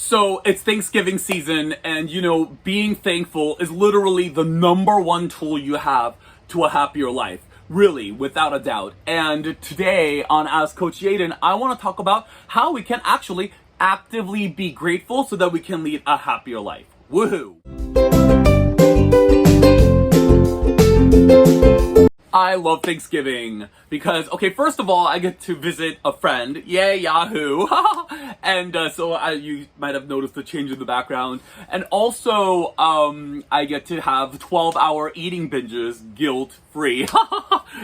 So it's Thanksgiving season, and being thankful is literally the number one tool you have to a happier life. Really, without a doubt. And today on As Coach Aidan, I want to talk about how we can actually actively be grateful so that we can lead a happier life. Woohoo! I love Thanksgiving because, first of all, I get to visit a friend. Yay, Yahoo! And so you might have noticed the change in the background. And also, I get to have 12-hour eating binges guilt-free.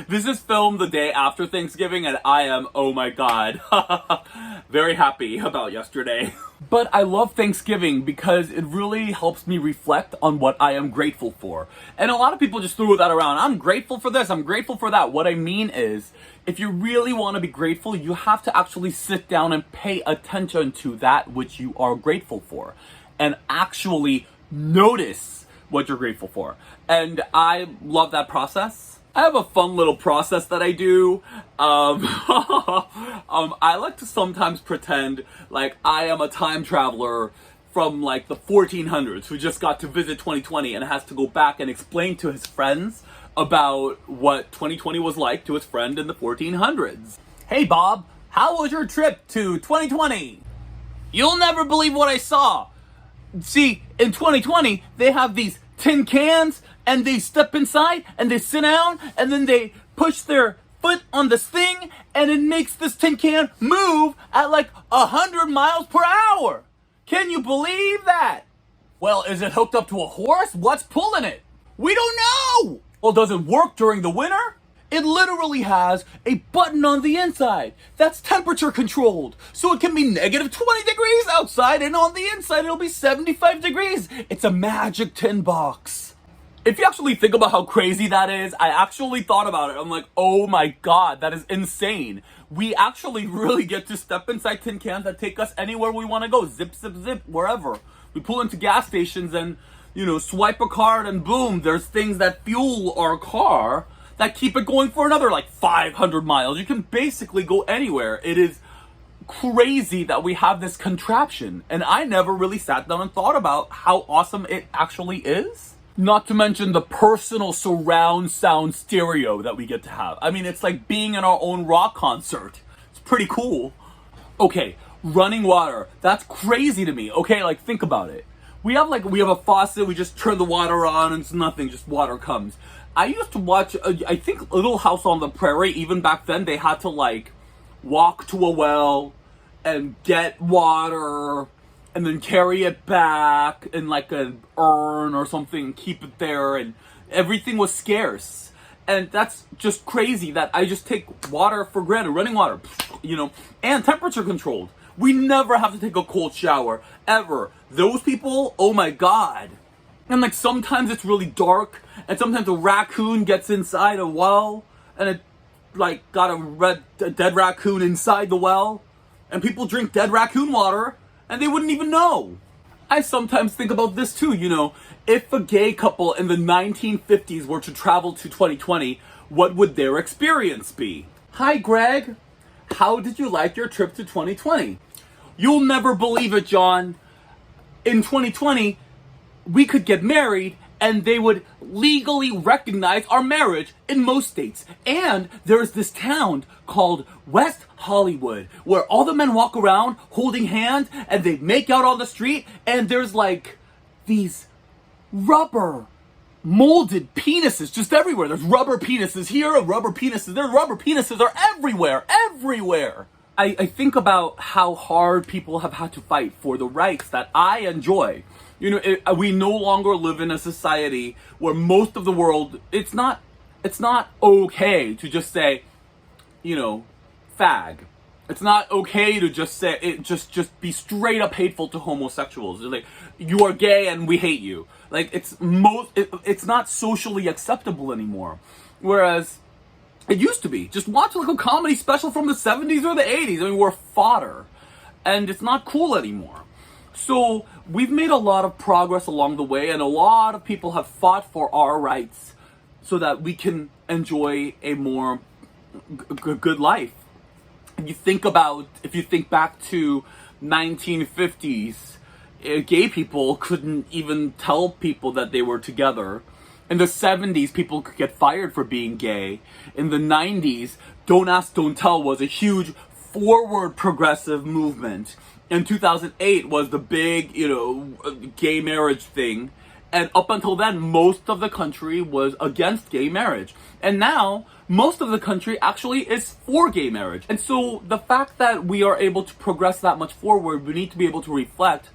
This is filmed the day after Thanksgiving, and I am, oh my god, very happy about yesterday. But I love Thanksgiving because it really helps me reflect on what I am grateful for. And a lot of people just throw that around. I'm grateful for this, I'm grateful for that. What I mean is, if you really want to be grateful, you have to actually sit down and pay attention to that which you are grateful for. And actually notice what you're grateful for. And I love that process. I have a fun little process that I do. I like to sometimes pretend like I am a time traveler from like the 1400s who just got to visit 2020 and has to go back and explain to his friends about what 2020 was like to his friend in the 1400s. Hey Bob, how was your trip to 2020? You'll never believe what I saw. See, in 2020, they have these tin cans and they step inside and they sit down and then they push their foot on this thing and it makes this tin can move at like 100 miles per hour. Can you believe that? Well, is it hooked up to a horse? What's pulling it? We don't know! Well, does it work during the winter? It literally has a button on the inside that's temperature controlled. So it can be negative 20 degrees outside and on the inside it'll be 75 degrees. It's a magic tin box. If you actually think about how crazy that is, I actually thought about it. I'm like, oh my god, that is insane. We actually really get to step inside tin cans that take us anywhere we want to go. Zip, zip, zip, wherever. We pull into gas stations and, swipe a card and boom, there's things that fuel our car that keep it going for another like 500 miles. You can basically go anywhere. It is crazy that we have this contraption. And I never really sat down and thought about how awesome it actually is. Not to mention the personal surround sound stereo that we get to have. I mean, it's like being in our own rock concert. It's pretty cool. Okay, running water. That's crazy to me. Okay, like think about it. We have a faucet, we just turn the water on and it's nothing, just water comes. I used to watch, I think Little House on the Prairie, even back then, they had to like walk to a well and get water and then carry it back in like an urn or something, keep it there, and everything was scarce. And that's just crazy that I just take water for granted, running water, and temperature controlled. We never have to take a cold shower, ever. Those people, oh my god. And like sometimes it's really dark, and sometimes a raccoon gets inside a well, and it like got a dead raccoon inside the well, and people drink dead raccoon water, and they wouldn't even know. I sometimes think about this too, if a gay couple in the 1950s were to travel to 2020, what would their experience be? Hi Greg, how did you like your trip to 2020? You'll never believe it, John. In 2020, we could get married and they would legally recognize our marriage in most states. And there's this town called West Hollywood where all the men walk around holding hands and they make out on the street, and there's like these rubber molded penises just everywhere. There's rubber penises here, rubber penises there, rubber penises are everywhere. I think about how hard people have had to fight for the rights that I enjoy. We no longer live in a society where most of the world, it's not okay to just say, fag. It's not okay to just say it, just be straight up hateful to homosexuals. It's like, you are gay and we hate you. Like it's not socially acceptable anymore. Whereas it used to be. Just watch like a comedy special from the 70s or the 80s. I mean, we're fodder. And it's not cool anymore. So we've made a lot of progress along the way, and a lot of people have fought for our rights so that we can enjoy a more good life. If you think back to 1950s gay people couldn't even tell people that they were together. In the 70s, people could get fired for being gay. In the 90s, Don't Ask, Don't Tell was a huge forward progressive movement. In 2008 was the big, gay marriage thing. And up until then, most of the country was against gay marriage. And now, most of the country actually is for gay marriage. And so the fact that we are able to progress that much forward, we need to be able to reflect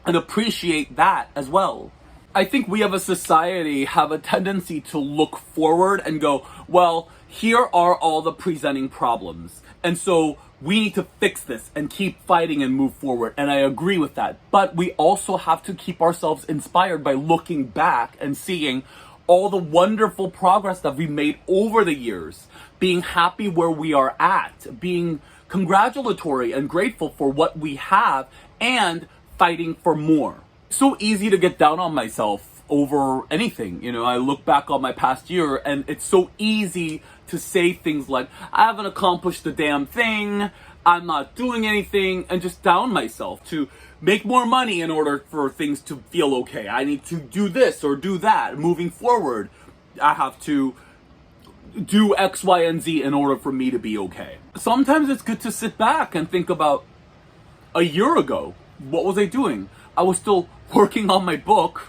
and appreciate that as well. I think we as a society have a tendency to look forward and go, well, here are all the presenting problems. And so we need to fix this and keep fighting and move forward. And I agree with that. But we also have to keep ourselves inspired by looking back and seeing all the wonderful progress that we've made over the years, being happy where we are at, being congratulatory and grateful for what we have, and fighting for more. So easy to get down on myself over anything. I look back on my past year and it's so easy to say things like, I haven't accomplished a damn thing, I'm not doing anything, and just down myself to make more money in order for things to feel okay. I need to do this or do that. Moving forward, I have to do X, Y, and Z in order for me to be okay. Sometimes it's good to sit back and think about a year ago. What was I doing? I was still working on my book.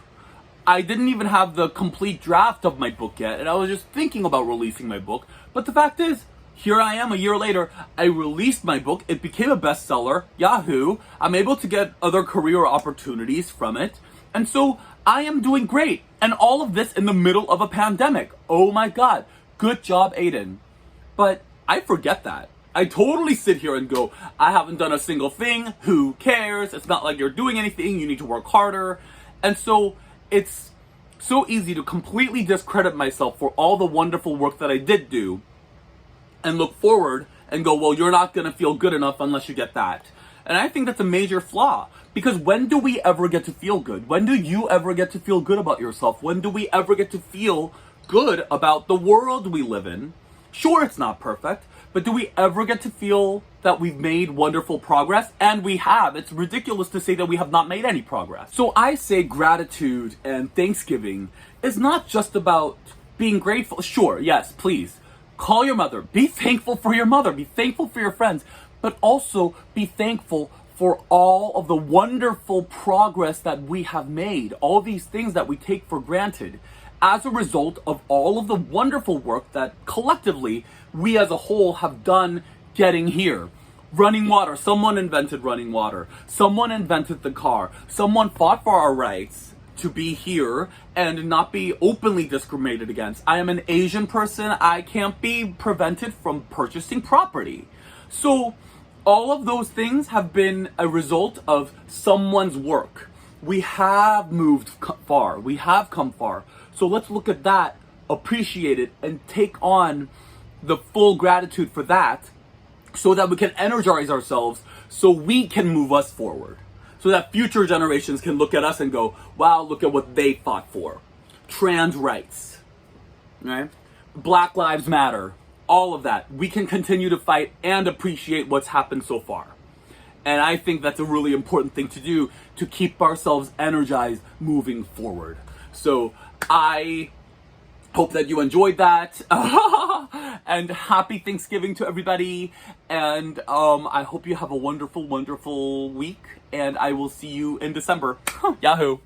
I didn't even have the complete draft of my book yet, and I was just thinking about releasing my book. But the fact is, here I am a year later. I released my book. It became a bestseller. Yahoo! I'm able to get other career opportunities from it. And so I am doing great. And all of this in the middle of a pandemic. Oh my God. Good job, Aidan. But I forget that. I totally sit here and go, I haven't done a single thing. Who cares? It's not like you're doing anything. You need to work harder. And so it's so easy to completely discredit myself for all the wonderful work that I did do and look forward and go, well, you're not going to feel good enough unless you get that. And I think that's a major flaw, because when do we ever get to feel good? When do you ever get to feel good about yourself? When do we ever get to feel good about the world we live in? Sure, it's not perfect, but do we ever get to feel that we've made wonderful progress? And we have. It's ridiculous to say that we have not made any progress. So I say gratitude and Thanksgiving is not just about being grateful. Sure, yes, please. Call your mother. Be thankful for your mother. Be thankful for your friends. But also be thankful for all of the wonderful progress that we have made. All these things that we take for granted as a result of all of the wonderful work that collectively we as a whole have done getting here. Running water. Someone invented running water. Someone invented the car. Someone fought for our rights to be here and not be openly discriminated against. I am an Asian person. I can't be prevented from purchasing property. So all of those things have been a result of someone's work. We have moved far. We have come far. So let's look at that, appreciate it, and take on the full gratitude for that so that we can energize ourselves so we can move us forward. So that future generations can look at us and go, wow, look at what they fought for. Trans rights, right? Black Lives Matter, all of that. We can continue to fight and appreciate what's happened so far. And I think that's a really important thing to do to keep ourselves energized moving forward. So I hope that you enjoyed that. And happy Thanksgiving to everybody. And I hope you have a wonderful, wonderful week. And I will see you in December. Yahoo!